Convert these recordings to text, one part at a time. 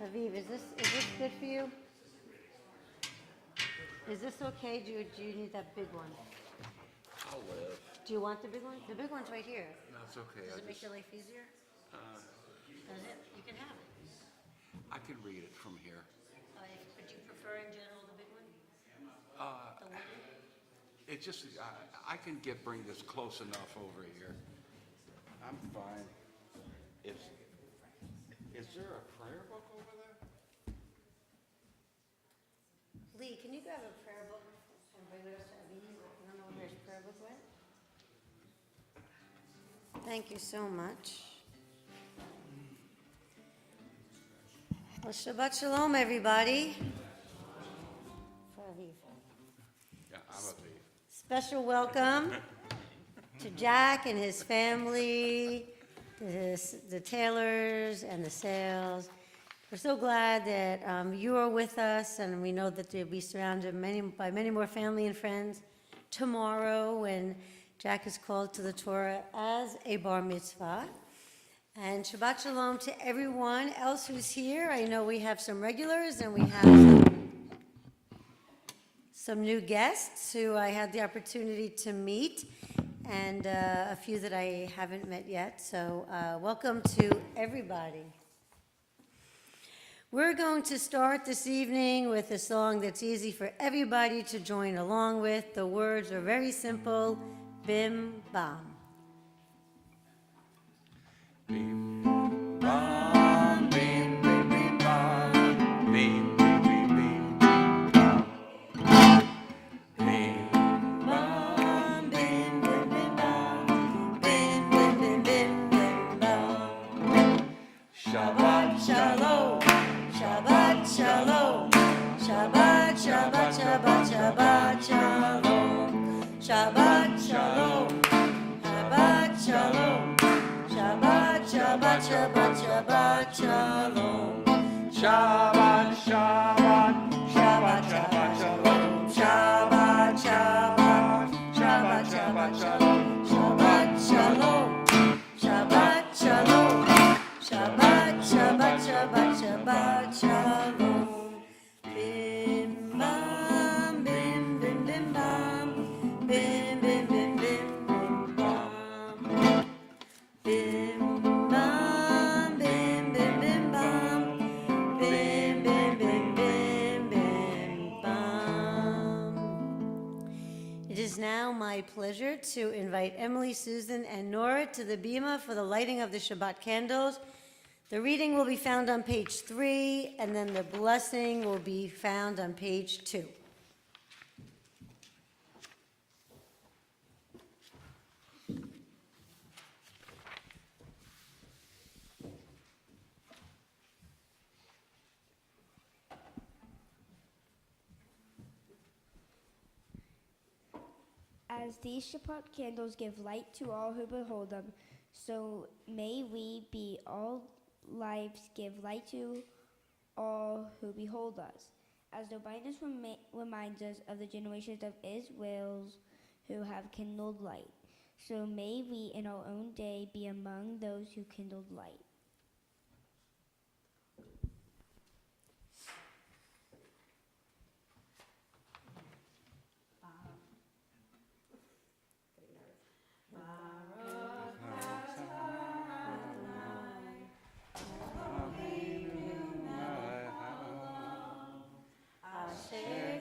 Aviv, is this good for you? Is this okay? Do you need that big one? I'll live. Do you want the big one? The big one's right here. No, it's okay. Does it make your life easier? Does it? You can have it. I can read it from here. Would you prefer in general the big one? The wooden? It just, I can bring this close enough over here. I'm fine. Is there a prayer book over there? Lee, can you grab a prayer book and bring it to Aviv? I don't know where his prayer book went. Thank you so much. Well, Shabbat Shalom, everybody. For Aviv. Yeah, I'm Aviv. Special welcome to Jack and his family, the Taylors and the Sales. We're so glad that you are with us, and we know that you'll be surrounded by many more family and friends tomorrow when Jack is called to the Torah as a bar mitzvah. And Shabbat Shalom to everyone else who's here. I know we have some regulars and we have some new guests who I had the opportunity to meet, and a few that I haven't met yet. So welcome to everybody. We're going to start this evening with a song that's easy for everybody to join along with. The words are very simple, Bim Bam. Bim, bam, bim, bim, bim, bam. Bim, bim, bim, bim, bam. Bim, bam, bim, bim, bim, bam. Bim, bim, bim, bim, bim, bam. Shabbat Shalom, Shabbat Shalom, Shabbat, Shabbat, Shabbat, Shabbat Shalom, Shabbat Shalom, Shabbat Shalom, Shabbat, Shabbat, Shabbat, Shabbat Shalom, Shabbat, Shabbat, Shabbat, Shabbat, Shalom. Shabbat, Shabbat, Shabbat, Shabbat Shalom, Shabbat Shalom, Shabbat Shalom, Shabbat, Shabbat, Shabbat, Shabbat Shalom. Bim bam, bim bim bim bam, bim bim bim bim bim bam. Bim bam, bim bim bim bam, bim bim bim bim bim bam. It is now my pleasure to invite Emily, Susan, and Nora to the bima for the lighting of the Shabbat candles. The reading will be found on page 3, and then the blessing will be found on page 2. As these Shabbat candles give light to all who behold them, so may we be all lives give light to all who behold us. As the brightness reminds us of the generations of Israel's who have kindled light, so may we in our own day be among those who kindled light.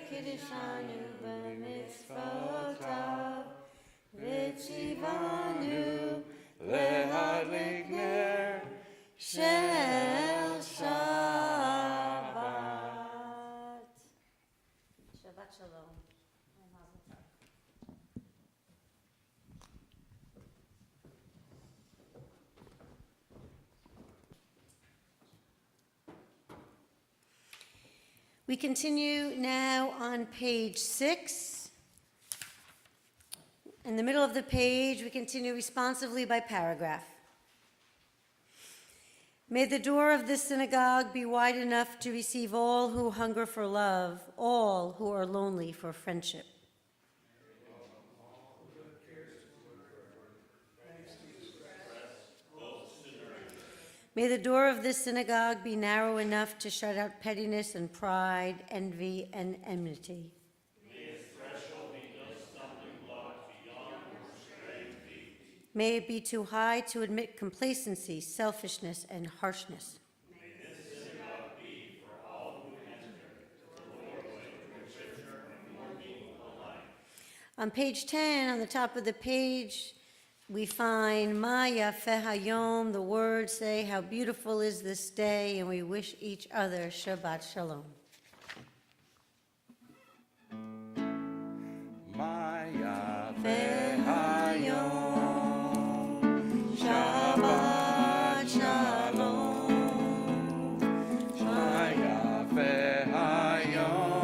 Kiddushanu b'mitzvotav, v'tzivanu lehadlik ner shel Shabbat. Shabbat Shalom. We continue now on page 6. In the middle of the page, we continue responsively by paragraph. May the door of this synagogue be wide enough to receive all who hunger for love, all who are lonely for friendship. May the door of this synagogue be narrow enough to shut out pettiness and pride, envy and enmity. May it be too high to admit complacency, selfishness, and harshness. On page 10, on the top of the page, we find Ma Yafeh Hayom. The words say, how beautiful is this day, and we wish each other Shabbat Shalom. Ma Yafeh Hayom, Shabbat Shalom. Ma Yafeh Hayom,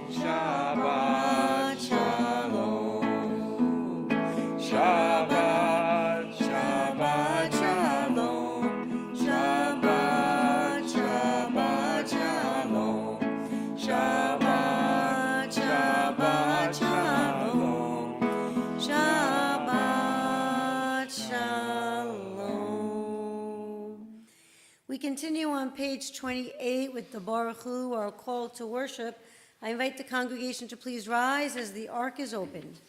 Shabbat Shalom. Shabbat, Shabbat Shalom. Shabbat, Shabbat Shalom. Shabbat, Shabbat Shalom. Shabbat Shalom. We continue on page 28 with the Baruch Hu, our call to worship. I invite the congregation to please rise as the ark is opened.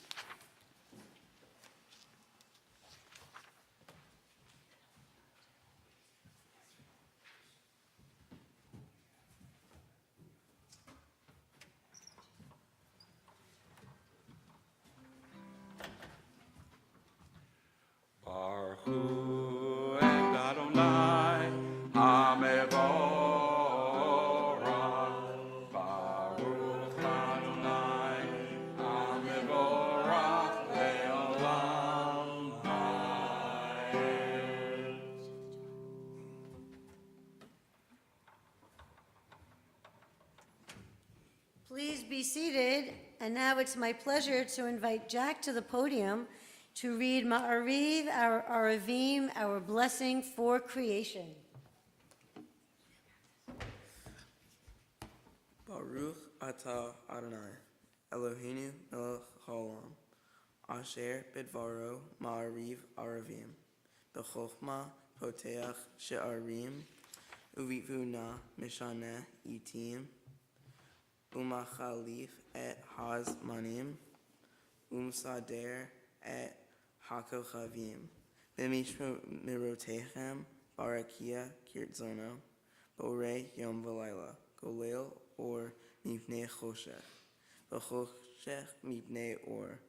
Baruch Hu et Adonai HaMevorach. Baruch Adonai HaMevorach le'olam ha'ed. Please be seated. And now it's my pleasure to invite Jack to the podium to read Ma'ariv, our Aravim, our blessing for creation. Baruch atah Adonai, Eloheinu melech haolam, asher bidvaro ma'ariv aravim, b'chochma poteach she'arim, uvivuna mishaneh itim, umachalif et hazmanim, umsader et hakochavim, b'mirotechem barakia kirtzono, borei yom v'layla, golel or mipnei choshech, v'choshech mipnei or,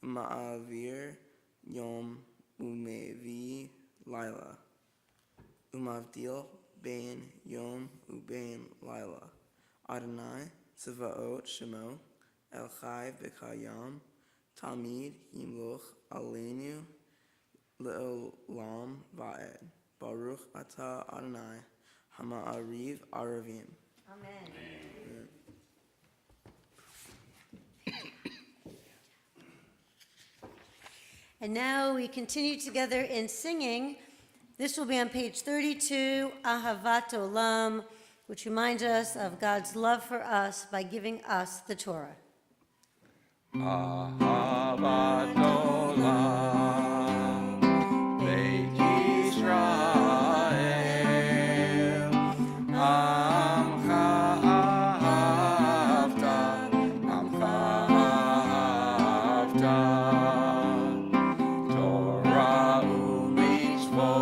ma'avir yom umevi laila, umavdil bein yom ubein laila. Adonai tzvaot shemo, el chai v'kayam, tamid yimloch aleinu le'olam va'ed. Baruch atah Adonai, hama'ariv aravim. Amen. And now we continue together in singing. This will be on page 32, Ahavat Olam, which reminds us of God's love for us by giving us the Torah. Ahavat olam, Beit Yisrael, Amcha ahavta, Torah u'mitzvot,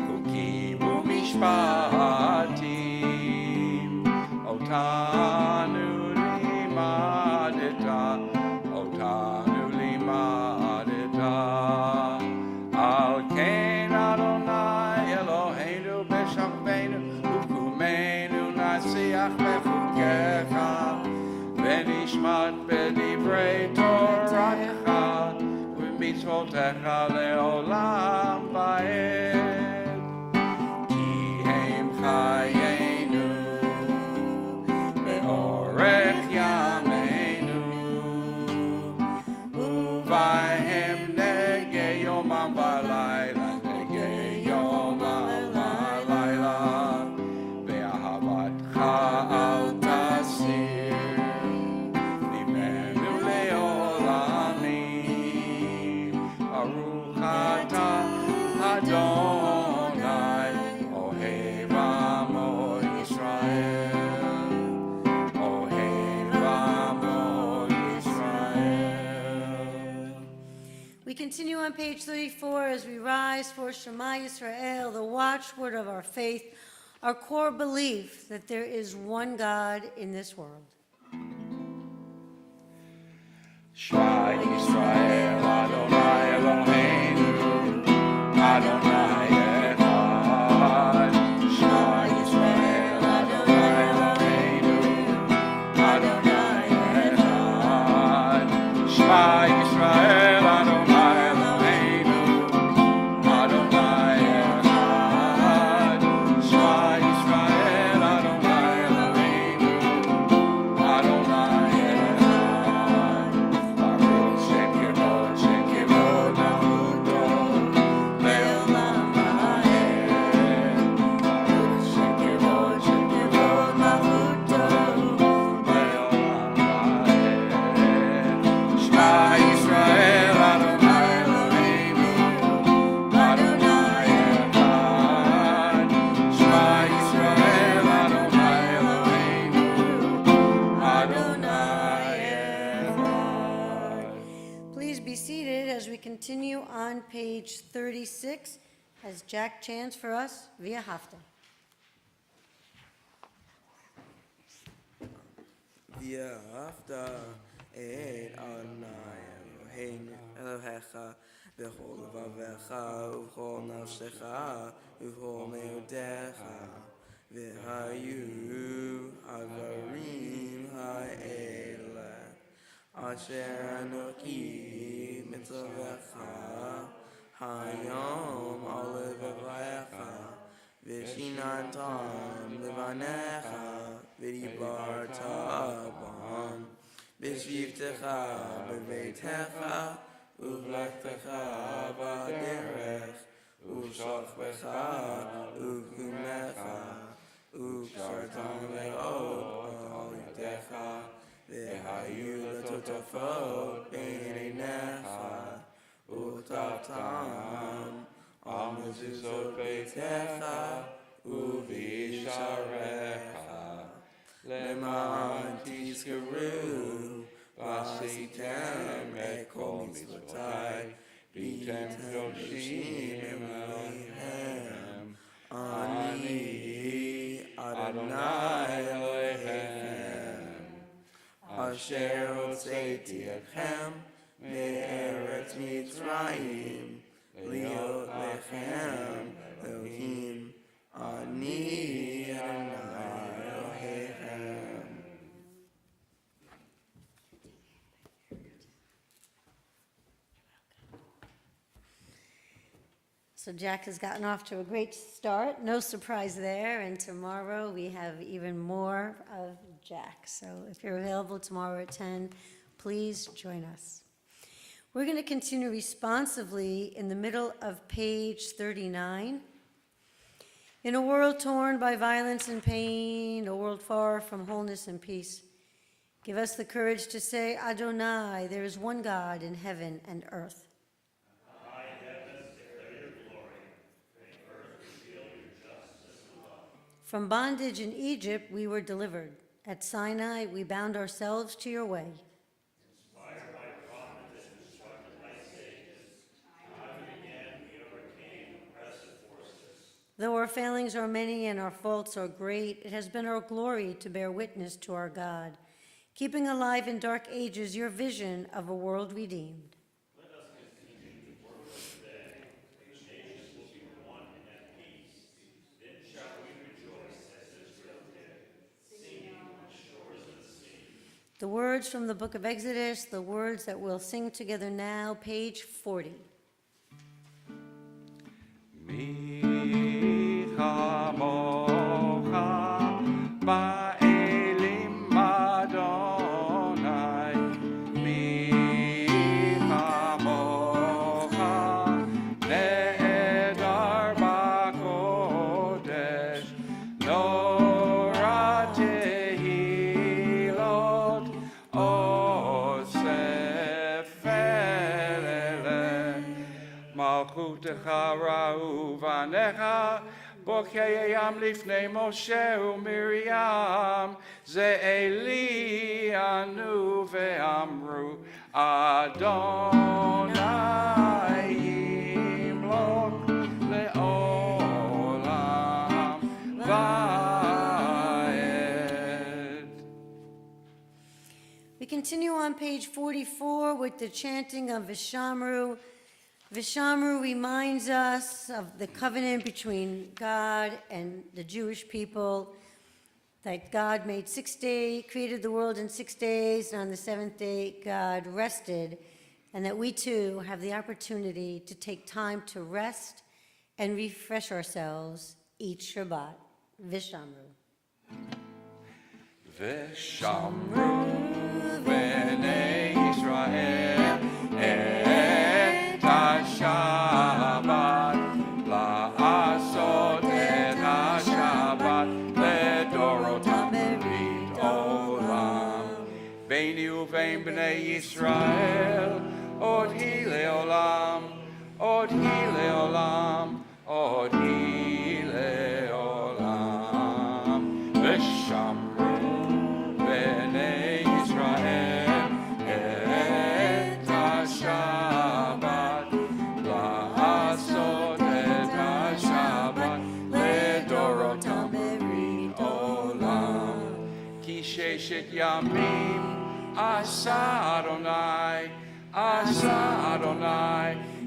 Chukim u'mishpatim, Otanu limadeta, Al kein Adonai Eloheinu b'shampeinu, U'kumenu nasiach bechukecha, V'nishmat b'divrei Toratecha, U'mitzvotecha le'olam va'ed. Ki hem chayenu, Be'orech yameinu, U'vahem nege yomam v'layla, Nege yomam v'layla, Ve'ahavatcha al tasir, Nimenu le'olamim, Baruch atah Adonai. page 34, as we rise for Shema Yisrael, the watchword of our faith, our core belief that there is one God in this world. Shema Yisrael, Adonai Eloheinu, Adonai Echad. Shema Yisrael, Adonai Eloheinu, Adonai Echad. Shema Yisrael, Adonai Eloheinu, Adonai Echad. Shema Yisrael, Adonai Eloheinu, Adonai Echad. Baruch Shem Kevod Malchuto, Le'olam Va'ed. Baruch Shem Kevod Malchuto, Le'olam Va'ed. Shema Yisrael, Adonai Eloheinu, Adonai Echad. Shema Yisrael, Adonai Eloheinu, Adonai Echad. Please be seated as we continue on page 36 as Jack chants for us via Hafta. ואהבת את אדוני אלוהיך בכל לבבך ובכל נפשך ובכל מאודך, והיו הדברים האלה אשר אנוכי מצווך היום על לבביך, ושיננתם לבניך ודיברת בם בשבתך בביתך ובלכתך בדרך ובשוכבך ובקומך, וקשרתם מאוד על ידיך, והיו לטוטפות בין עיניך, וכתבתם על מזוזות ביתך ובשעריך, למען תזכרו ועשיתם את כל מצוותי, והייתם קדושים אליהם. אני אדוני אלוהיכם, אשר הוצאתי אתכם מארץ מצרים, להיות לכם אלוהים. אני אדוני אלוהיכם. So Jack has gotten off to a great start. No surprise there. And tomorrow we have even more of Jack. So if you're available tomorrow at 10, please join us. We're going to continue responsively in the middle of page 39. In a world torn by violence and pain, a world far from wholeness and peace, give us the courage to say, Adonai, there is one God in heaven and earth. From bondage in Egypt we were delivered. At Sinai we bound ourselves to your way. Inspired by prophets and instructed by sages, time and again we overcame oppressive forces. Though our failings are many and our faults are great, it has been our glory to bear witness to our God, keeping alive in dark ages your vision of a world redeemed. Let us continue to work today. The nations will be one and at peace. Then shall we rejoice as Israel did, singing on the shores of the sea. The words from the book of Exodus, the words that we'll sing together now, page 40. Mi chamocha ba'elim Adonai, mi chamocha ne'edar ba'kodesh, nora tehilot osef elele. Malchutecha ra'u vanecha, bokeyam lifnei Moshe u'Miriam, ze'eli anu ve'amru, Adonai continue on page 44 with the chanting of Vishamru. Vishamru reminds us of the covenant between God and the Jewish people, that God made created the world in 6 days, and on the seventh day God rested, and that we too have the opportunity to take time to rest and refresh ourselves each Shabbat. Vishamru. Vishamru b'nei Yisrael et ha-Shabbat la'asot et ha-Shabbat ledorotam berit olam beini uvein b'nei Yisrael od hi leolam od hi leolam od hi leolam Vishamru b'nei Yisrael et ha-Shabbat la'asot et ha-Shabbat ledorotam berit olam ki sheshet yamim asa Adonai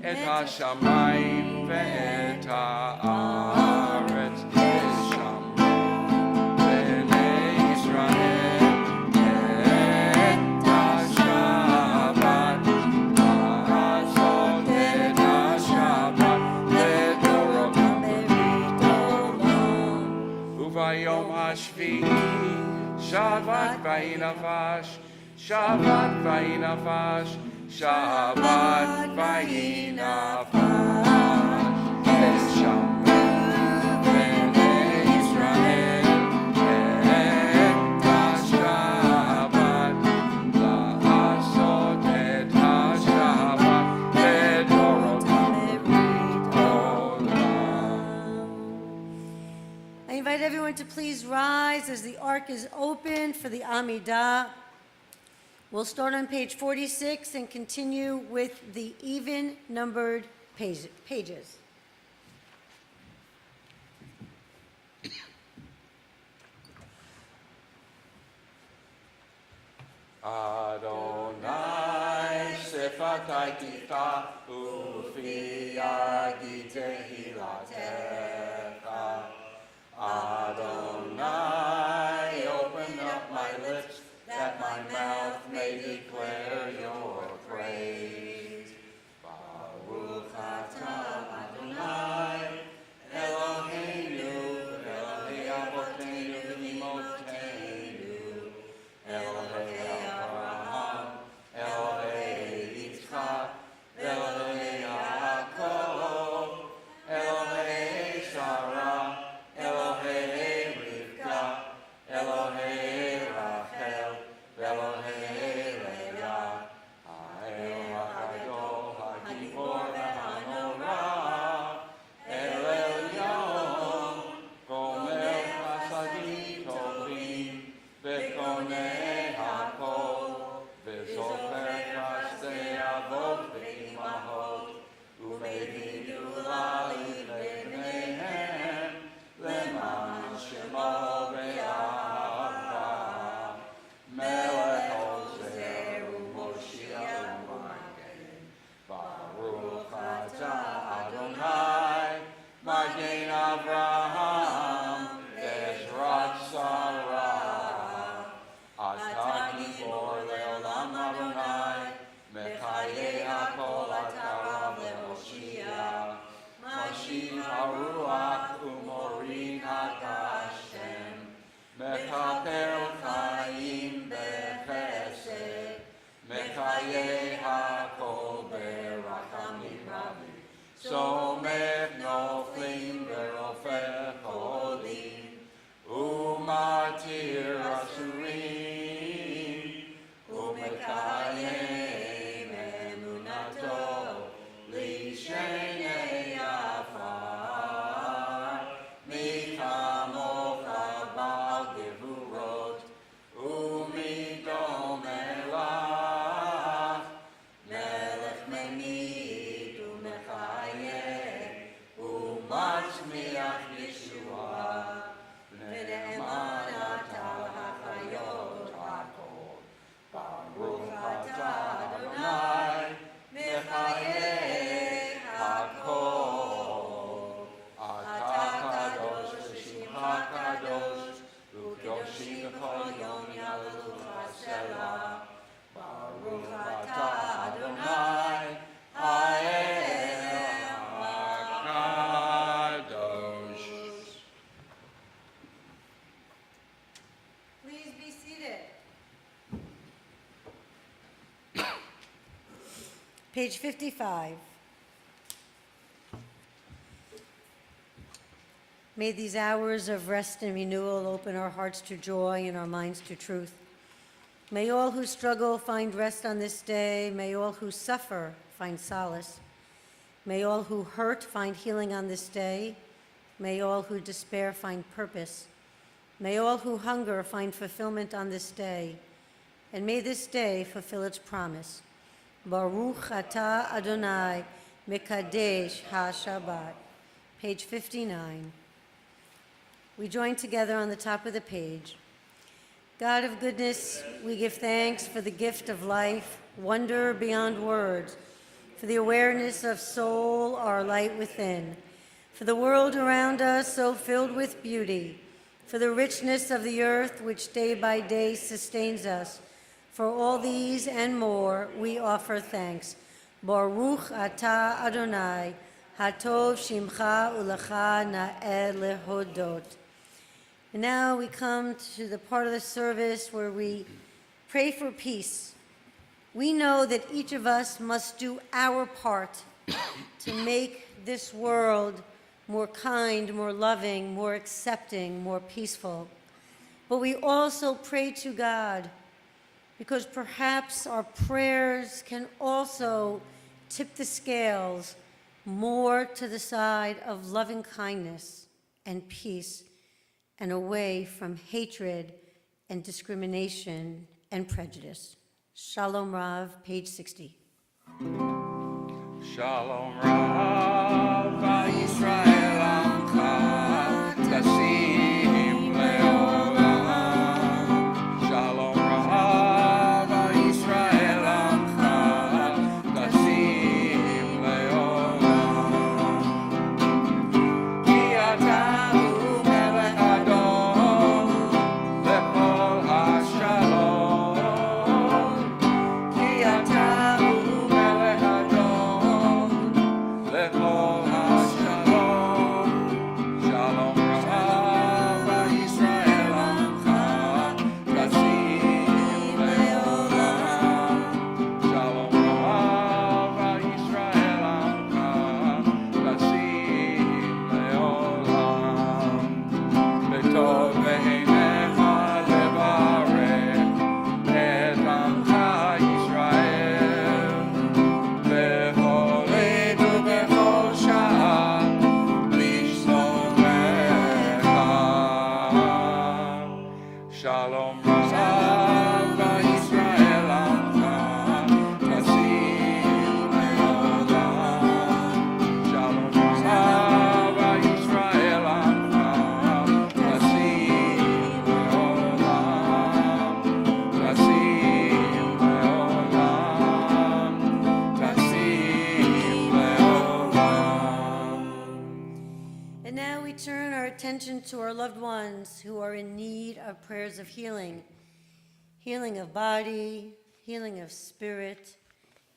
et ha-shamayim ve'et ha'aretz Vishamru b'nei Yisrael et ha-Shabbat la'asot et ha-Shabbat ledorotam berit olam uvayom hashvi'i Shabbat vayinavash Shabbat vayinavash Shabbat vayinavash Vishamru b'nei Yisrael et ha-Shabbat la'asot et ha-Shabbat ledorotam berit olam. I invite everyone to please rise as the ark is opened for the Amidah. We'll start on page 46 and continue with the even-numbered pages. Adonai sefatai tika ufi yagi tehilatecha. Adonai, open up my lips that my mouth may declare your praise. Baruch atah Adonai, Eloheinu, Elohei Avotenu v'Imotenu, Elohei Abraham, Elohei Yitzchak, Elohei Yaakov, Elohei Sarah, Elohei Rivka, Elohei Rachel, Elohei Leah, Ha'el HaGadol, HaGibor v'Hanora, El Elyon, Gomel Chasadim Tovim, V'konei Hakol, V'zocher Chasdei Avot v'Imahot, U'mevin Geulah libneihem, Leman Shemo ve'ahava, Melech Ozer u'Moshiach u'Magen, Baruch atah Adonai, Magen Avraham, Ezrat Sarah, Atah Gibor le'olam Adonai, Mechayei hakol atah le'Moshiach, Mashiach haruach u'morin ha'gashem, Mechaper chaim bechesed, Mechayei hakol berachamim rabim, Somech noflim verofech cholim, Umatir asurim, Umekayem emunato, Lishenei afar, Michamocha bal gevurot, Umidom elach, Melech memid umechayem, Umatzmiach Yeshua, V'ne'eman atah kadosh, ukedoshim b'chol yom yalelucha selah. Baruch atah Adonai, ha'el Kadosh. Please be seated. Page 55. May these hours of rest and renewal open our hearts to joy and our minds to truth. May all who struggle find rest on this day. May all who suffer find solace. May all who hurt find healing on this day. May all who despair find purpose. May all who hunger find fulfillment on this day. And may this day fulfill its promise. Baruch atah Adonai, Mekadesh ha-Shabbat. Page 59. We join together on the top of the page. God of goodness, we give thanks for the gift of life, wonder beyond words, for the awareness of soul, our light within, for the world around us so filled with beauty, for the richness of the earth which day by day sustains us. For all these and more, we offer thanks. Baruch atah Adonai, hatov shimcha ulecha na'eh lehodot. And now we come to the part of the service where we pray for peace. We know that each of us must do our part to make this world more kind, more loving, more accepting, more peaceful. But we also pray to God because perhaps our prayers can also tip the scales more to the side of loving kindness and peace and away from hatred and discrimination and prejudice. Shalom Rav, page 60. Shalom Rav Yisrael Amcha Tasim Leolam. Shalom Rav Yisrael Amcha Tasim Leolam. Ki atahu melech Adon lechol hashalom. Ki atahu melech Adon lechol hashalom. Shalom Rav Yisrael Amcha Tasim Leolam. Shalom Rav Yisrael Amcha Tasim Leolam. B'tov v'einecha levarech et Amcha Yisrael. B'chol עת ובכל שעה לשלומך. Shalom Rav Yisrael Amcha Tasim Leolam. Shalom Rav Yisrael Amcha Tasim Leolam. Tasim Leolam. Tasim Leolam. And now we turn our attention to our loved ones who are in need of prayers of healing. Healing of body, healing of spirit,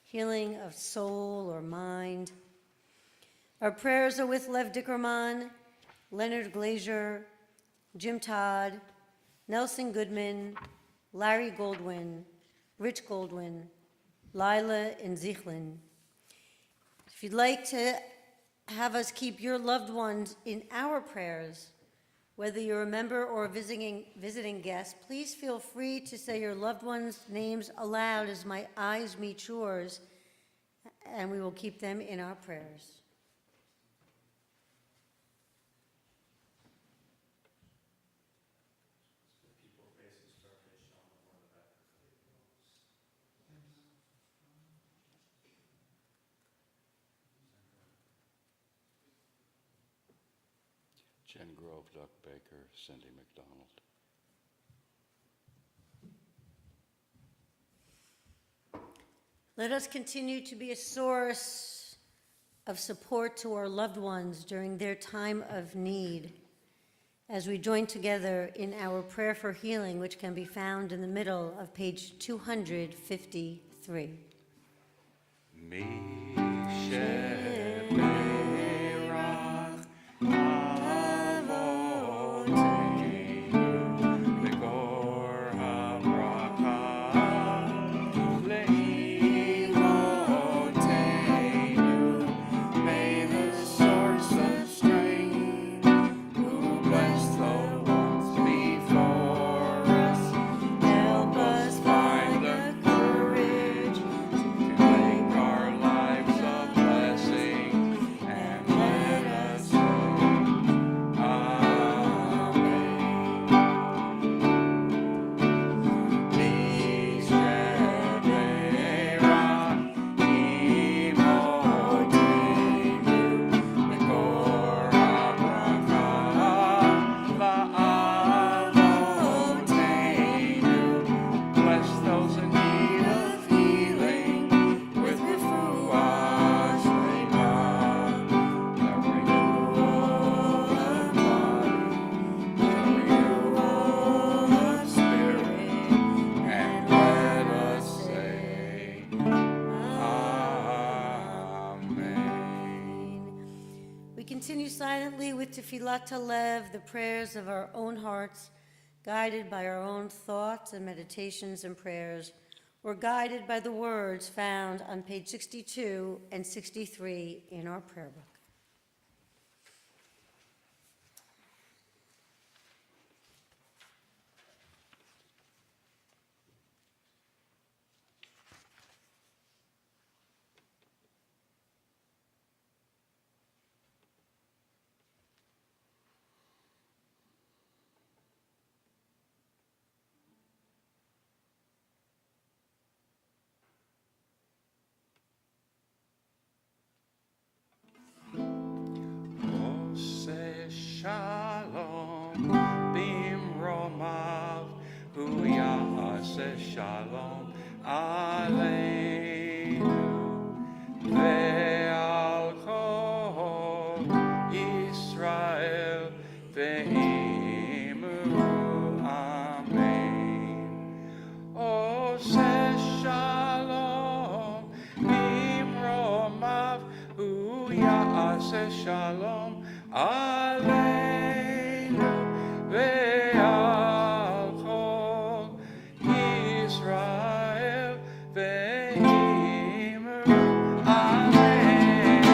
healing of soul or mind. Our prayers are with Lev Dickerman, Leonard Glazier, Jim Todd, Nelson Goodman, Larry Goldwyn, Rich Goldwyn, Lila and Zichlin. If you'd like to have us keep your loved ones in our prayers, whether you're a member or a visiting guest, please feel free to say your loved ones' names aloud as my eyes meet yours, and we will keep them in our prayers. Jen Grove, Duck Baker, Cindy McDonald. Let us continue to be a source of support to our loved ones during their time of need. as we join together in our prayer for healing, which can be found in the middle of page 253. May the source of strength, who blessed the ones before us, help us find the courage to make our lives a blessing, and let us say, Amen. Mishtebera, imotenu, Mekor habraka, la'avotenu. Bless those in need of healing with refuah shlema, the renewal of body, the renewal of spirit, and let us say, Amen. We continue silently with Tefillat Lev, the prayers of our own hearts, guided by our own thoughts and meditations and prayers, or guided by the words found on page 62 and 63 in our prayer book. Ose Shalom, Bimromav, Hu Ya'aseh Shalom Aleinu, Ve'al Kol Yisrael, Ve'imru Amen. Ose Shalom, Bimromav, Hu Ya'aseh Shalom Aleinu, Ve'al Kol Yisrael, Ve'imru Amen.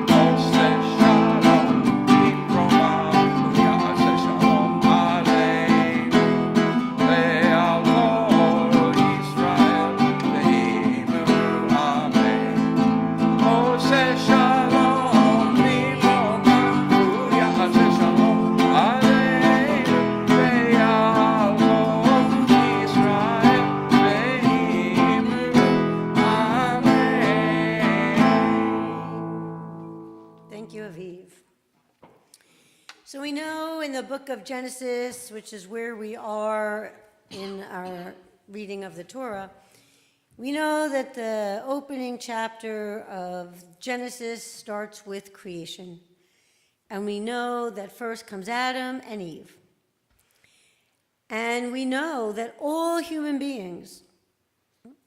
Ose Shalom, Bimromav, Hu Ya'aseh Shalom Aleinu, Ve'al Kol Yisrael, Ve'imru Amen. Ose Shalom, Bimromav, Hu Ya'aseh Shalom Aleinu, Ve'al Kol Yisrael, Ve'imru Amen. Thank you, Aviv. So we know in the book of Genesis, which is where we are in our reading of the Torah, we know that the opening chapter of Genesis starts with creation. And we know that first comes Adam and Eve. And we know that all human beings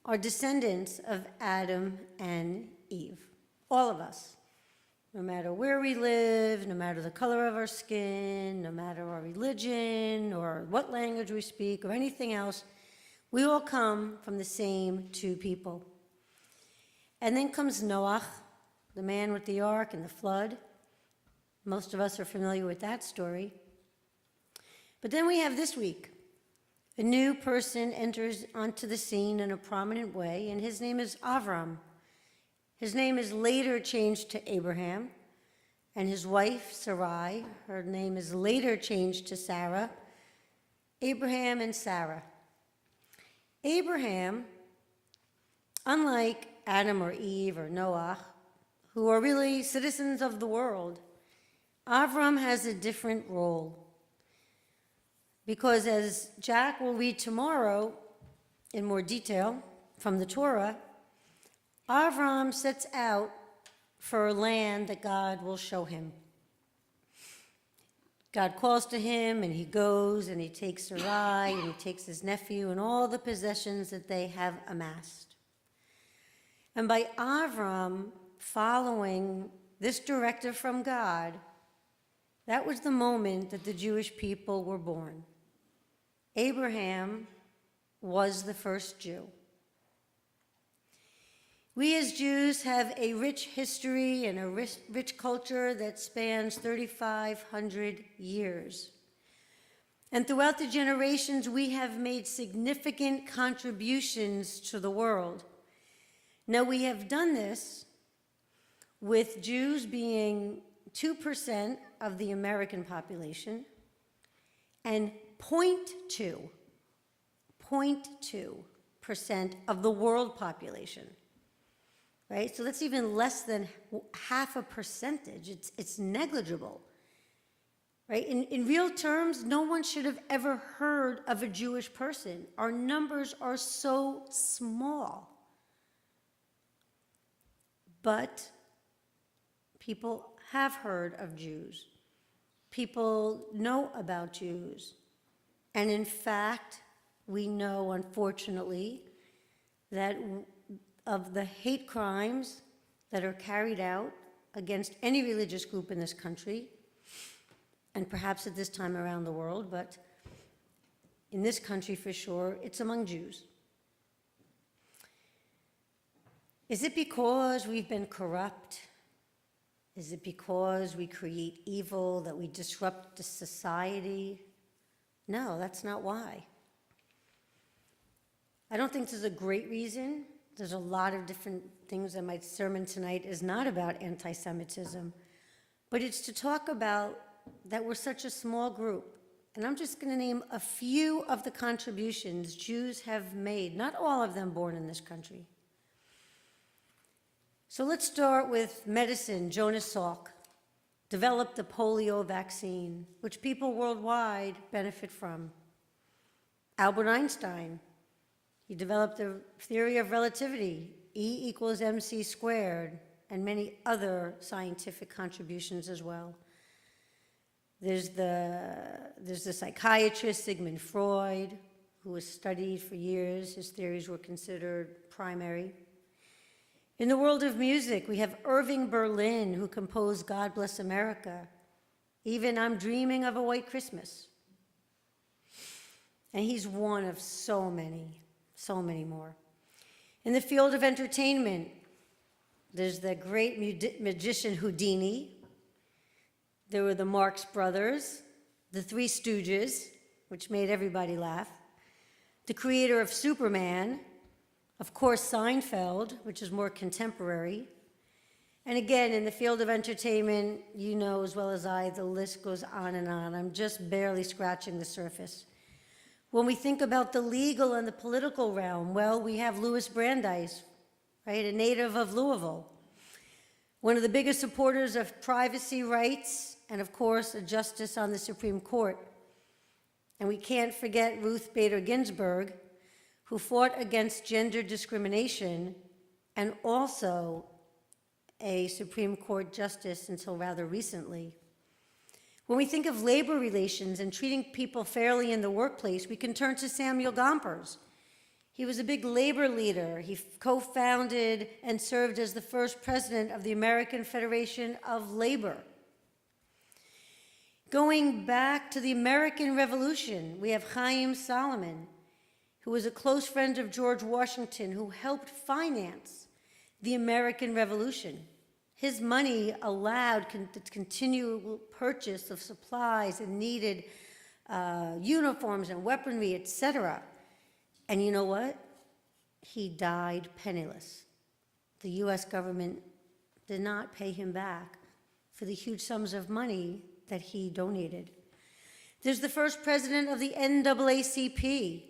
are descendants of Adam and Eve. All of us. No matter where we live, no matter the color of our skin, no matter our religion or what language we speak or anything else, we all come from the same two people. And then comes Noah, the man with the ark and the flood. Most of us are familiar with that story. But then we have this week, a new person enters onto the scene in a prominent way, and his name is Avram. His name is later changed to Abraham, and his wife, Sarai, her name is later changed to Sarah. Abraham and Sarah. Abraham, unlike Adam or Eve or Noah, who are really citizens of the world, Avram has a different role. Because as Jack will read tomorrow in more detail from the Torah, Avram sets out for a land that God will show him. God calls to him, and he goes, and he takes Sarai, and he takes his nephew, and all the possessions that they have amassed. And by Avram following this directive from God, that was the moment that the Jewish people were born. Abraham was the first Jew. We as Jews have a rich history and a rich culture that spans 3,500 years. And throughout the generations, we have made significant contributions to the world. Now, we have done this with Jews being 2% of the American population and 0.2% of the world population. Right? So that's even less than half a percentage. It's negligible. Right? In real terms, no one should have ever heard of a Jewish person. Our numbers are so small. But people have heard of Jews. People know about Jews. And in fact, we know, unfortunately, that of the hate crimes that are carried out against any religious group in this country, and perhaps at this time around the world, but in this country for sure, it's among Jews. Is it because we've been corrupt? Is it because we create evil, that we disrupt the society? No, that's not why. I don't think there's a great reason. There's a lot of different things, and my sermon tonight is not about anti-Semitism, but it's to talk about that we're such a small group. And I'm just going to name a few of the contributions Jews have made, not all of them born in this country. So let's start with medicine. Jonas Salk developed the polio vaccine, which people worldwide benefit from. Albert Einstein, he developed the theory of relativity, E equals mc squared, and many other scientific contributions as well. There's the psychiatrist Sigmund Freud, who was studied for years. His theories were considered primary. In the world of music, we have Irving Berlin, who composed God Bless America, even I'm Dreaming of a White Christmas. And he's one of so many more. In the field of entertainment, there's the great magician Houdini. There were the Marx Brothers, the Three Stooges, which made everybody laugh, the creator of Superman, of course Seinfeld, which is more contemporary. And again, in the field of entertainment, you know as well as I, the list goes on and on. I'm just barely scratching the surface. When we think about the legal and the political realm, well, we have Louis Brandeis, right, a native of Louisville, one of the biggest supporters of privacy rights, and of course, a justice on the Supreme Court. And we can't forget Ruth Bader Ginsburg, who fought against gender discrimination and also a Supreme Court justice until rather recently. When we think of labor relations and treating people fairly in the workplace, we can turn to Samuel Gompers. He was a big labor leader. He co-founded and served as the first president of the American Federation of Labor. Going back to the American Revolution, we have Chaim Solomon, who was a close friend of George Washington, who helped finance the American Revolution. His money allowed the continual purchase of supplies and needed uniforms and weaponry, etc. And you know what? He died penniless. The US government did not pay him back for the huge sums of money that he donated. There's the first president of the NAACP,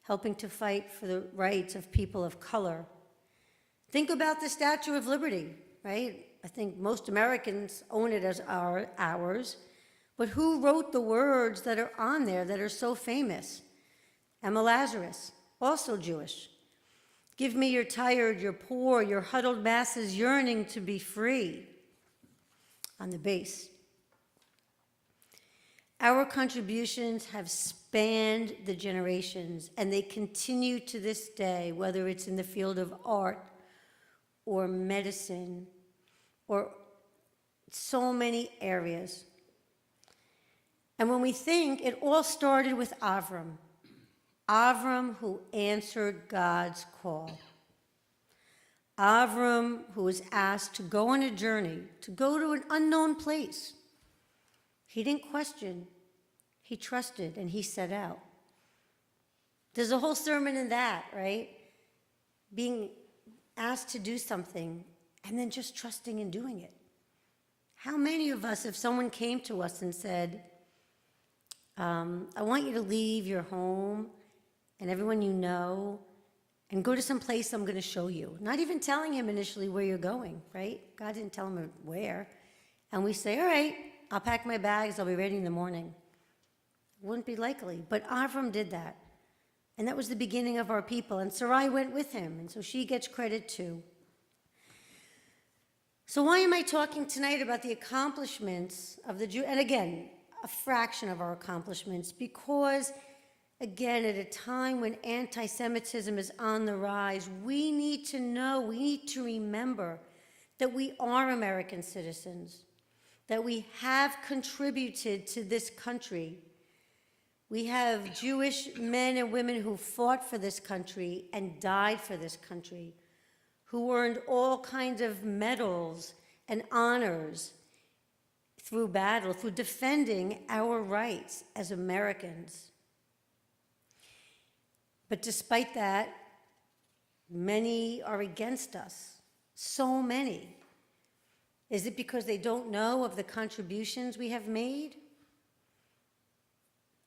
helping to fight for the rights of people of color. Think about the Statue of Liberty, right? I think most Americans own it as ours, but who wrote the words that are on there that are so famous? Emma Lazarus, also Jewish. Give me your tired, your poor, your huddled masses yearning to be free, on the base. Our contributions have spanned the generations, and they continue to this day, whether it's in the field of art or medicine or so many areas. And when we think, it all started with Avram. Avram, who answered God's call. Avram, who was asked to go on a journey, to go to an unknown place. He didn't question, he trusted, and he set out. There's a whole sermon in that, right? Being asked to do something and then just trusting and doing it. How many of us, if someone came to us and said, I want you to leave your home and everyone you know and go to some place I'm going to show you. Not even telling him initially where you're going, right? God didn't tell him where. And we say, all right, I'll pack my bags, I'll be ready in the morning. Wouldn't be likely. But Avram did that. And that was the beginning of our people. And Sarai went with him, and so she gets credit too. So why am I talking tonight about the accomplishments of the Jew? And again, a fraction of our accomplishments, because, again, at a time when anti-Semitism is on the rise, we need to know, we need to remember that we are American citizens, that we have contributed to this country. We have Jewish men and women who fought for this country and died for this country, who earned all kinds of medals and honors through battle, through defending our rights as Americans. But despite that, many are against us, so many. Is it because they don't know of the contributions we have made?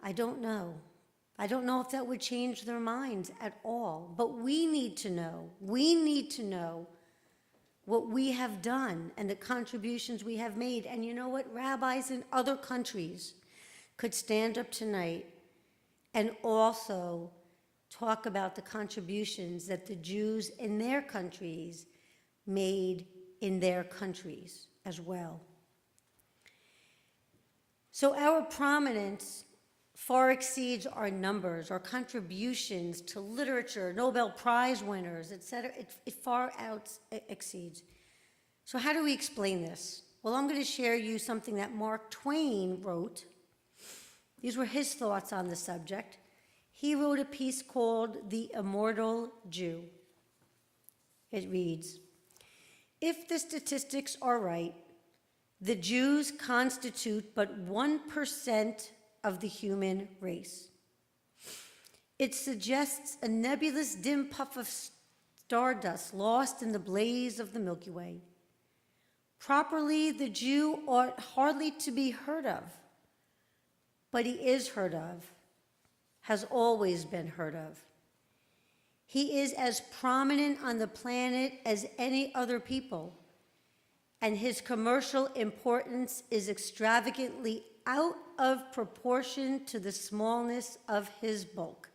I don't know. I don't know if that would change their minds at all. But we need to know. We need to know what we have done and the contributions we have made. And you know what? Rabbis in other countries could stand up tonight and also talk about the contributions that the Jews in their countries made in their countries as well. So our prominence far exceeds our numbers, our contributions to literature, Nobel Prize winners, etc. It far exceeds. So how do we explain this? Well, I'm going to share you something that Mark Twain wrote. These were his thoughts on the subject. He wrote a piece called The Immortal Jew. It reads, if the statistics are right, the Jews constitute but 1% of the human race. It suggests a nebulous dim puff of stardust lost in the blaze of the Milky Way. Properly, the Jew ought hardly to be heard of, but he is heard of, has always been heard of. He is as prominent on the planet as any other people, and his commercial importance is extravagantly out of proportion to the smallness of his bulk.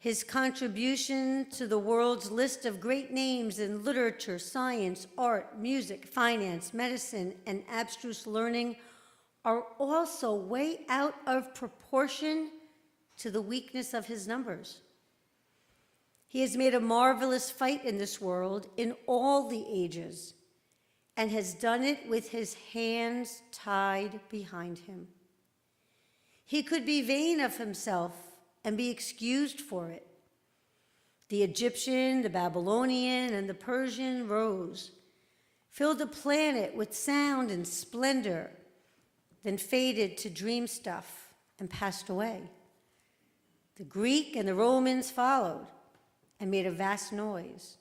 His contribution to the world's list of great names in literature, science, art, music, finance, medicine, and abstruse learning are also way out of proportion to the weakness of his numbers. He has made a marvelous fight in this world in all the ages, and has done it with his hands tied behind him. He could be vain of himself and be excused for it. The Egyptian, the Babylonian, and the Persian rose, filled the planet with sound and splendor, then faded to dream stuff and passed away. The Greek and the Romans followed and made a vast noise,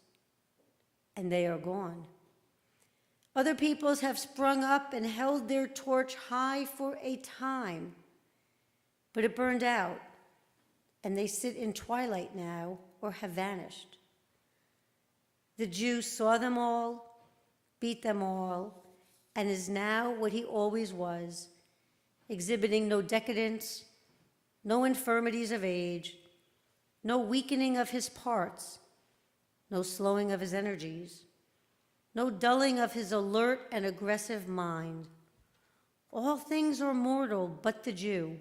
and they are gone. Other peoples have sprung up and held their torch high for a time, but it burned out, and they sit in twilight now or have vanished. The Jew saw them all, beat them all, and is now what he always was, exhibiting no decadence, no infirmities of age, no weakening of his parts, no slowing of his energies, no dulling of his alert and aggressive mind, All things are mortal but the Jew.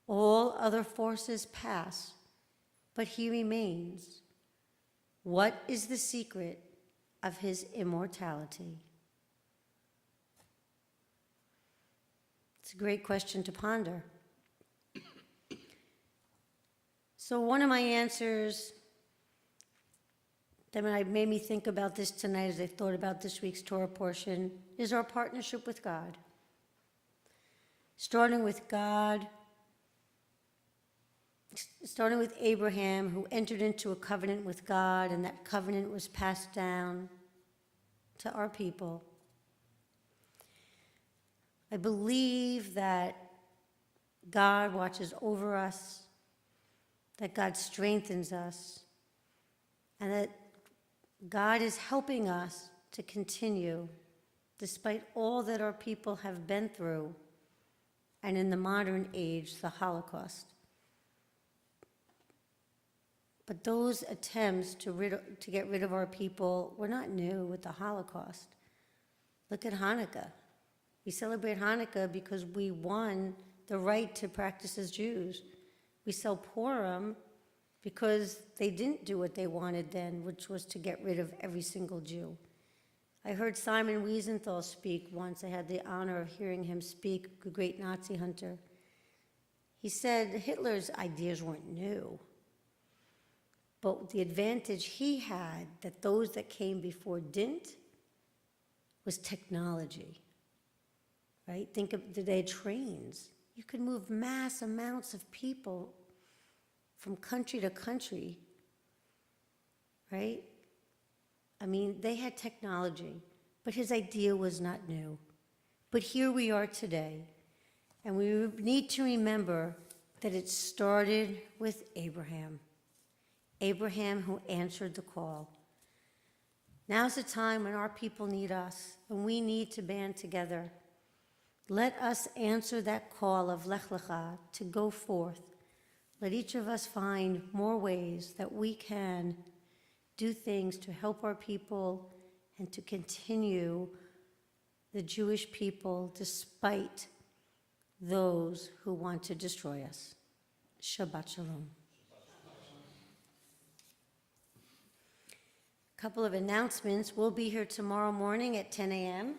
All other forces pass, but he remains. What is the secret of his immortality? It's a great question to ponder. So one of my answers that made me think about this tonight as I thought about this week's Torah portion is our partnership with God. Starting with God, starting with Abraham, who entered into a covenant with God, and that covenant was passed down to our people. I believe that God watches over us, that God strengthens us, and that God is helping us to continue, despite all that our people have been through, and in the modern age, the Holocaust. But those attempts to get rid of our people were not new with the Holocaust. Look at Hanukkah. We celebrate Hanukkah because we won the right to practice as Jews. We sell Purim because they didn't do what they wanted then, which was to get rid of every single Jew. I heard Simon Wiesenthal speak once. I had the honor of hearing him speak, a great Nazi hunter. He said Hitler's ideas weren't new, but the advantage he had that those that came before didn't was technology, right? Think of the day trains. You could move mass amounts of people from country to country, right? I mean, they had technology, but his idea was not new. But here we are today, and we need to remember that it started with Abraham. Abraham who answered the call. Now's the time when our people need us, and we need to band together. Let us answer that call of Lech Lecha, to go forth. Let each of us find more ways that we can do things to help our people and to continue the Jewish people despite those who want to destroy us. Shabbat Shalom. A couple of announcements. We'll be here tomorrow morning at 10 a.m.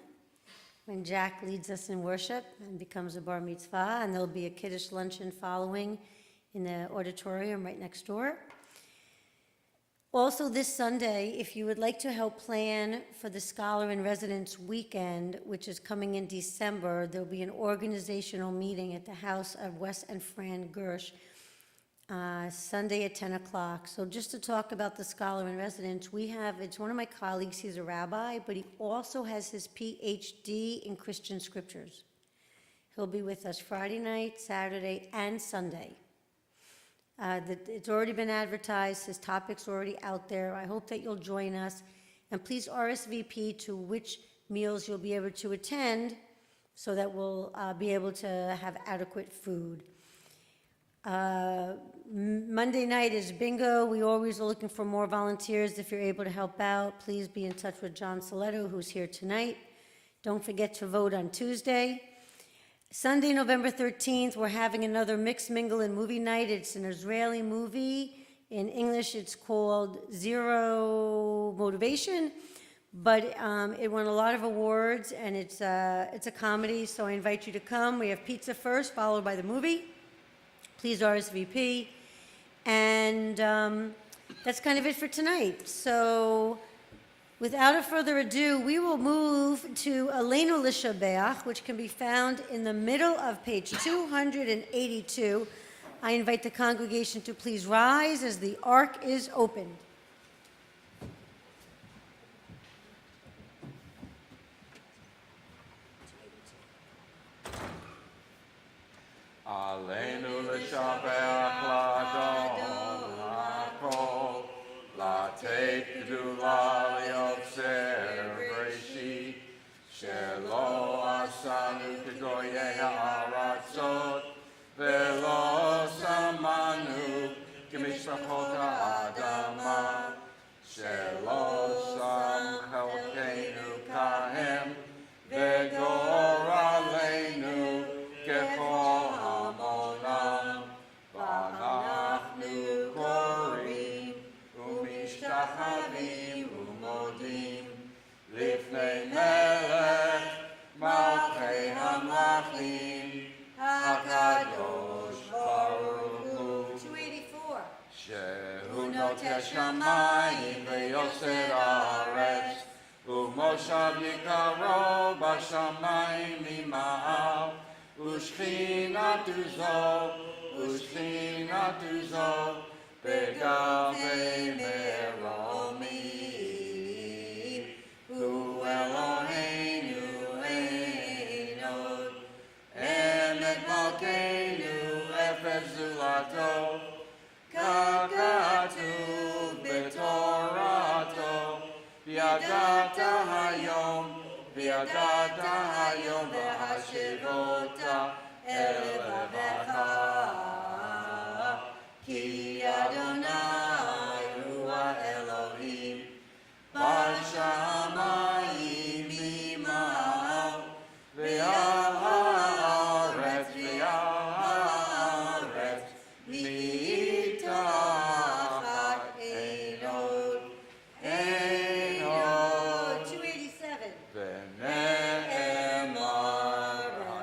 when Jack leads us in worship and becomes a bar mitzvah, and there'll be a Kiddush luncheon following in the auditorium right next door. Also this Sunday, if you would like to help plan for the Scholar in Residence weekend, which is coming in December, there'll be an organizational meeting at the house of Wes and Fran Gersh, Sunday at 10 o'clock. So just to talk about the Scholar in Residence, it's one of my colleagues, he's a rabbi, but he also has his PhD in Christian scriptures. He'll be with us Friday night, Saturday, and Sunday. It's already been advertised, his topic's already out there. I hope that you'll join us, and please RSVP to which meals you'll be able to attend so that we'll be able to have adequate food. Monday night is bingo. We always are looking for more volunteers. If you're able to help out, please be in touch with John Soletto, who's here tonight. Don't forget to vote on Tuesday. Sunday, November 13th, we're having another mixed mingle and movie night. It's an Israeli movie. In English, it's called Zero Motivation, but it won a lot of awards, and it's a comedy, so I invite you to come. We have pizza first, followed by the movie. Please RSVP. And that's kind of it for tonight. So without a further ado, we will move to Aleinu L'Shabeach, which can be found in the middle of page 282. I invite the congregation to please rise as the ark is opened. Aleinu l'shabeach l'Adon ha'kol, לתת גדולה ליוצר בראשית, שלא עשנו כגויי הארצות, ולא שמנו כמשפחות האדמה, שלא שם חלקנו כהם, וגורלנו נוטה שמיים ויוסד הארץ, ומושב יקרו בשמיים ממעל, ושכינתו זו בגבי מרומים. הוא אלוהינו אין עוד, אמת מלכנו אפס זולתו, כך כתוב בתורתו, וידעת היום והשבות אל לבבך, כי אדוני הוא האלוהים בשמיים ממעל, ועל הארץ מתחת אין עוד. 287. ונאמר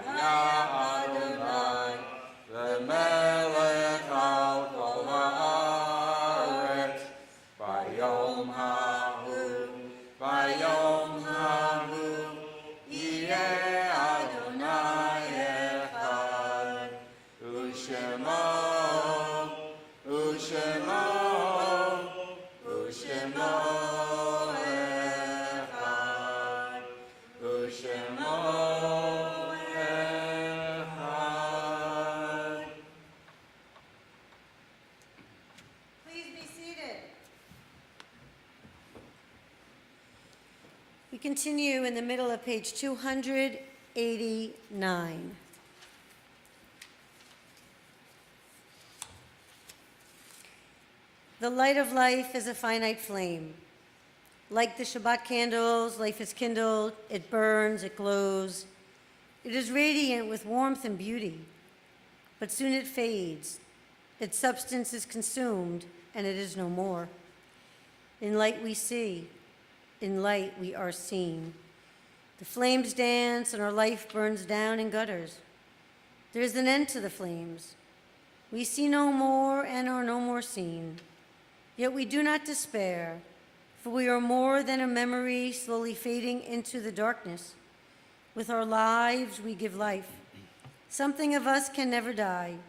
היה אדוני למלך על כל הארץ, ביום ההוא יהיה אדוני אחד, ושמו אחד, ושמו אחד. Please be seated. We continue in the middle of page 289. The light of life is a finite flame. Like the Shabbat candles, life is kindled, it burns, it glows. It is radiant with warmth and beauty, but soon it fades. Its substance is consumed, and it is no more. In light we see, in light we are seen. The flames dance, and our life burns down in gutters. There is an end to the flames. We see no more and are no more seen. Yet we do not despair, for we are more than a memory slowly fading into the darkness. With our lives we give life. Something of us can never die.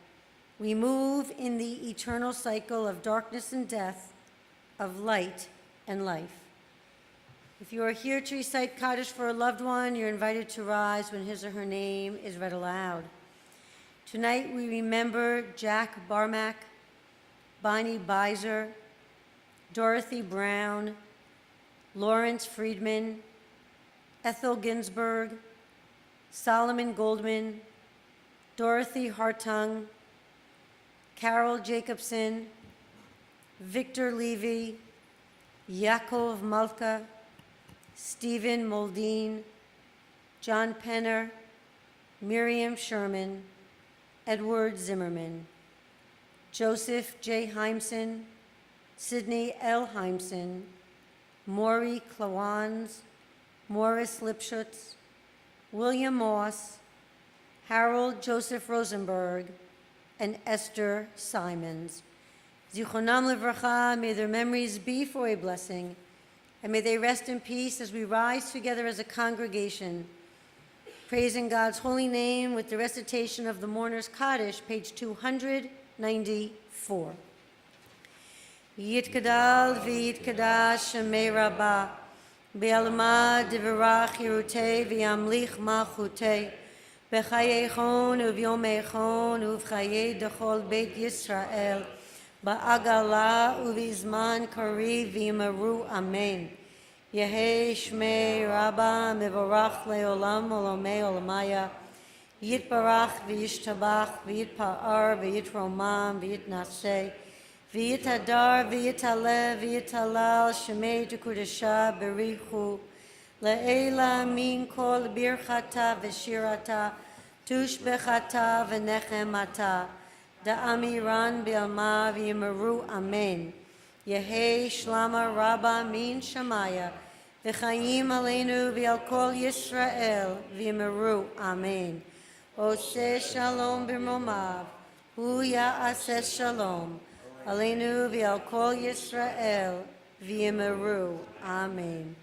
We move in the eternal cycle of darkness and death, of light and life. If you are here to recite Kaddish for a loved one, you're invited to rise when his or her name is read aloud. Tonight we remember Jack Barmack, Bonnie Beiser, Dorothy Brown, Lawrence Friedman, Ethel Ginsburg, Solomon Goldman, Dorothy Hartung, Carol Jacobson, Victor Levy, Yaakov Malka, Stephen Moldine, John Penner, Miriam Sherman, Edward Zimmerman, Joseph J. Heimson, Sidney L. Heimson, Maury Klawans, Morris Lipschutz, William Moss, Harold Joseph Rosenberg, and Esther Simons. Zichronam Livracha, may their memories be for a blessing, and may they rest in peace as we rise together as a congregation, praising God's holy name with the recitation of the Mourner's Kaddish, page 294. Yitkadal v'yitkadash shemei rabbah, be'alma divrach yirutei v'yamlich malchutei, b'chayeichon u'v'yomeichon u'v'chayei dechol beit Yisrael, ba'agala u'v'izman kariv v'yimaru amen. Yehei shmei rabbah mevorach le'olam olamei olamaya, yitbarach v'yishtabach v'yitpa'ar v'yitromam v'yitnaseh, V'yitadar, v'yitalev, v'yitalal, shemei dekudasha, berichu, le'ela min kol birchata v'shirata, tushbechata v'nechemata, da'amiran bi'alma v'yimaru amen. Yehei shlama rabba min shamaya, v'chayim aleinu v'al kol Yisrael, v'yimaru amen. Oseh shalom b'momav, hu ya'aseh shalom, Aleinu v'al kol Yisrael v'yimeru. Amen.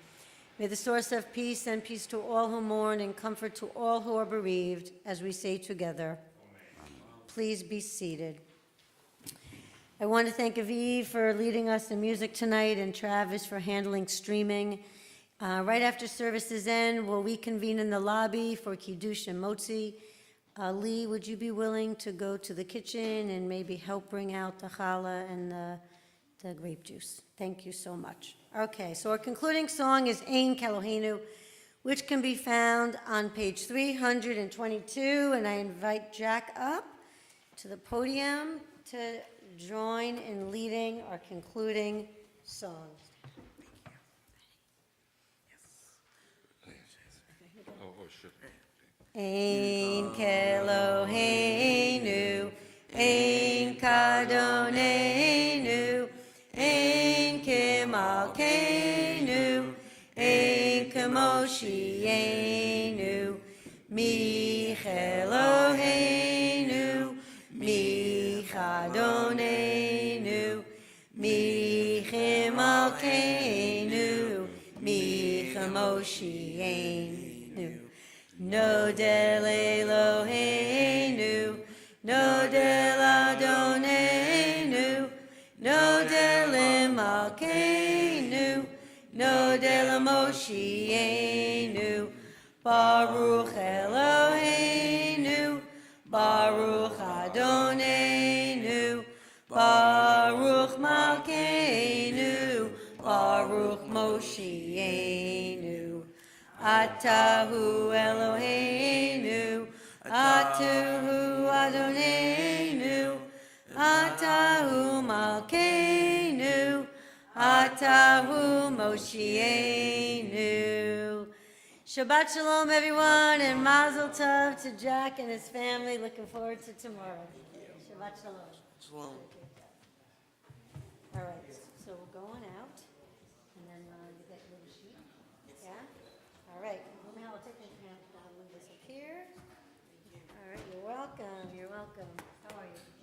May the source of peace send peace to all who mourn and comfort to all who are bereaved, as we say together. Please be seated. I want to thank Aviv for leading us in music tonight and Travis for handling streaming. Right after services end, we'll reconvene in the lobby for Kiddush and Motzi. Lee, would you be willing to go to the kitchen and maybe help bring out the challah and the grape juice? Thank you so much. Okay, so our concluding song is Ein Kelohenu, which can be found on page 322, and I invite Jack up to the podium to join in leading our concluding song. Ein Kelohenu, Ein Kadonenu, Ein Kemalkenu, Ein Kemoshienu, Mi Elohenu, Mi Chadonenu, Mi Chemalkenu, Mi Chemoshienu. Nodel Eloheinu, Nodel Adonenu, Nodel Malkeinu, Nodel Moshienu, Baruch Eloheinu, Baruch Adonenu, Baruch Malkeinu, Baruch Moshienu. Atahu Eloheinu, Atahu Adonenu, Atahu Malkeinu, Atahu Moshienu. Shabbat Shalom, everyone, and Mazel Tov to Jack and his family. Looking forward to tomorrow. Shabbat Shalom. Shalom. All right, so we're going out, and then you get your little sheet. Yeah? All right, now I'll take this up here. All right, you're welcome, you're welcome. How are you?